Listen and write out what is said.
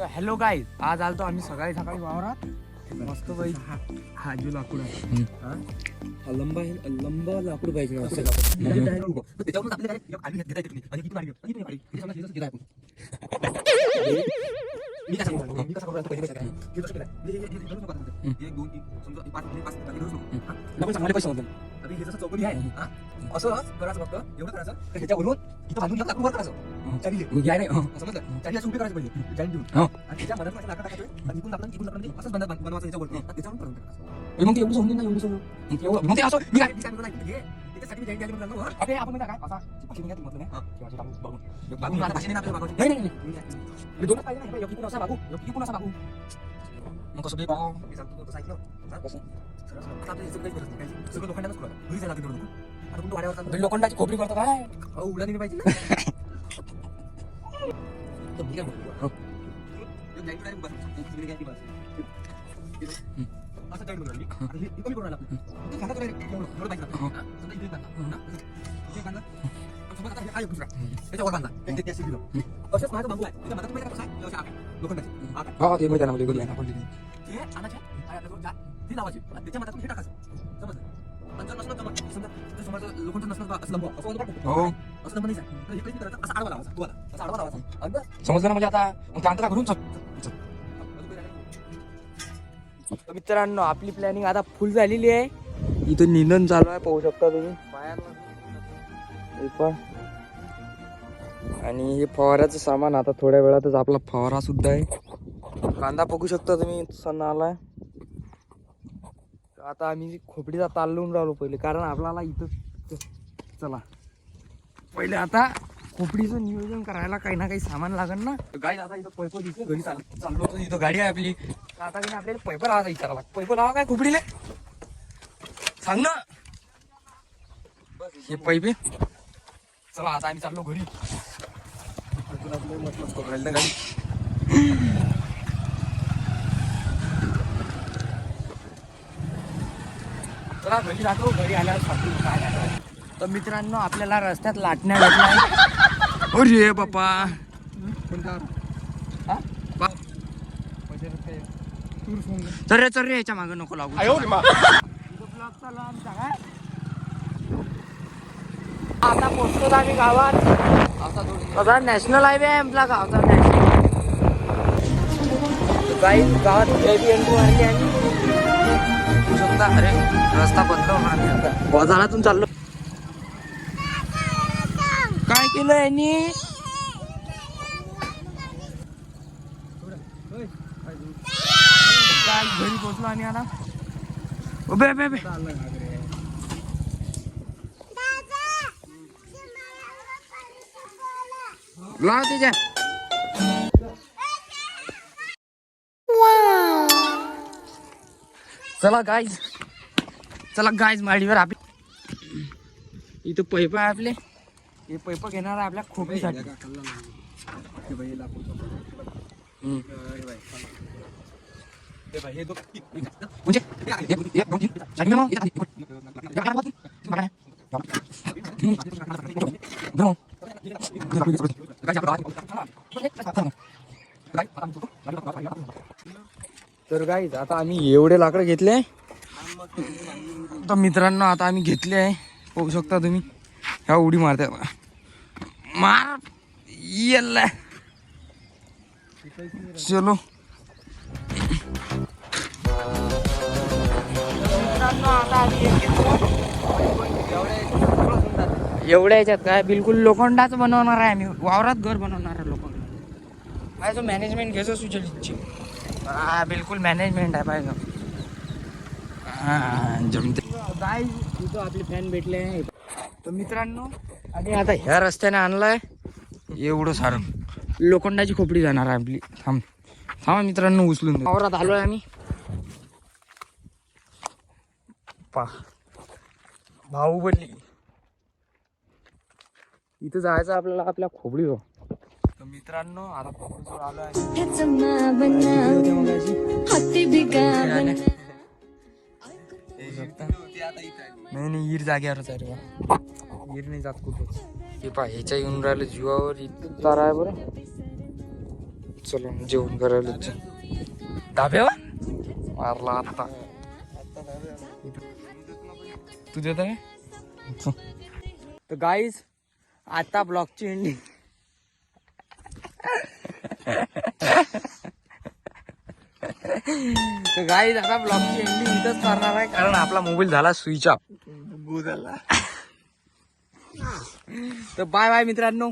तर hello guys, आज आलतो आम्ही सकाळी वावरात मस्त बाई हा जो लाकूड आहे लंबा लाकूड पाहिजे ना चौकडी आहे असं करायचं फक्त एवढं करायचं ह्याच्यावरून इथं बांधून लाकूड वर करायचं समजलं त्याची अशी उभी करायची पाहिजे जाईन देऊन आणि त्याच्या मधात लाकड टाकायचं आणि इकडून लाकड असंच बनवायचं याच्यावर त्याच्यावरून करून टाकायचं मग ते एवढं समजून नाही एवढं मग ते असं मी काय त्याच्यासाठी मी जाईन द्यायला म्हणून अरे आपण काय असा पक्षी निघायचं म्हटलं नाही बाबू मला भाषेने आपल्याला बाबू नाही दोनच पाहिजे ना इकडून असा बाबू इकडून असा बाबू मग कसं बे मी सांगतो तसं ऐकलं कसं सगळं लोखंडाच घरी जायला लागेल आता कोणतं वाड्यावर लोखंडाची खोपडी करतो काय उडा नाही पाहिजे असं टाईट बनवलं मी कमी करून आला त्याच्यावर बांधला असंच माझं बांबू आहे त्याच्या मधात कसं आहे लोखंडाची ती लावायची त्याच्या मधात हे टाकायचं समजलं आणि जर नसलं समजा समजा लोखंड नसलं असं लंब असं लंब नाही तर हे काही करायचं असं आडवा लावायचा तू असं आडवा लावायचा समजलं ना म्हणजे आता मग अंतर करून तर मित्रांनो आपली प्लॅनिंग आता फुल झालेली आहे इथं निंदन चालू आहे पाहू शकता तुम्ही आणि हे फवाऱ्याचं सामान आता थोड्या वेळातच आपला फवारा सुद्धा आहे कांदा बघू शकता तुम्ही सण आलाय आता आम्ही खोपडीचा ताल लावून राहिलो पहिले कारण आपल्याला इथं चला पहिले आता खोपडीचं नियोजन करायला काही ना काही सामान लागेल ना गाडी आता इथं पैप दिसतो घरी चाललो होतो इथं गाडी आहे आपली आता की आपल्याला पैप लावायचा विचारायला पैप लावा काय खोपडीले सांग ना हे पैप चला आता आम्ही चाललो घरी गाडी चला घरी जातो घरी आल्यावर सांगतो काय तर मित्रांनो आपल्याला रस्त्यात लाटण्या भेटला अरे बाप्पा चल रे याच्या मागे नको लागू आता पोहोचतो आम्ही गावात आता नॅशनल हायवे आहे आपला गावचा गावात एंट्री मारली आणि शकता अरे रस्ता बदलवणार आता बाजारातून चाललो काय केलं यांनी काय घरी पोहोचलो आम्ही आता उभे लाव त्याच्या चला गाईज माडीवर आपले इथं पैप आहे आपले हे पैप घेणार आहे आपल्या खोपीसाठी तर गाईज आता आम्ही एवढे लाकडं घेतले तर मित्रांनो आता आम्ही घेतले आहे पाहू शकता तुम्ही ह्या उडी मारते मार येल्ला चलो एवढ्या याच्यात काय बिलकुल लोखंडाचं बनवणार आहे आम्ही वावरात घर बनवणार आहे लोखंड काय जो मॅनेजमेंट घ्यायचं सुचलितची हा बिलकुल मॅनेजमेंट आहे पाहिजे हा जमते काय इथं आपले फॅन भेटले आहे तर मित्रांनो आणि आता ह्या रस्त्याने आणलाय एवढं सारं लोखंडाची खोपडी जाणार आहे आपली थांबा मित्रांनो उचलून वावरात आलोय आम्ही बाहुबली इथं जायचं आपल्याला आपल्या खोपडीवर तर मित्रांनो आता खोपडीवर आलोय नाही हीर जाग्यावरच आहे रे हीर नाही जात कुठं हे पा ह्याच्या येऊन राहिलं जीवावर इतकं तारा आहे बरं चला जेवण करायला धाब्यावर मारला आता तू देत आहे तर गाईज आता ब्लॉगची एंडिंग तर गाईज आता ब्लॉगची एंडिंग इथंच करणार आहे कारण आपला मोबाईल झाला स्विच ऑफ तर बाय बाय मित्रांनो.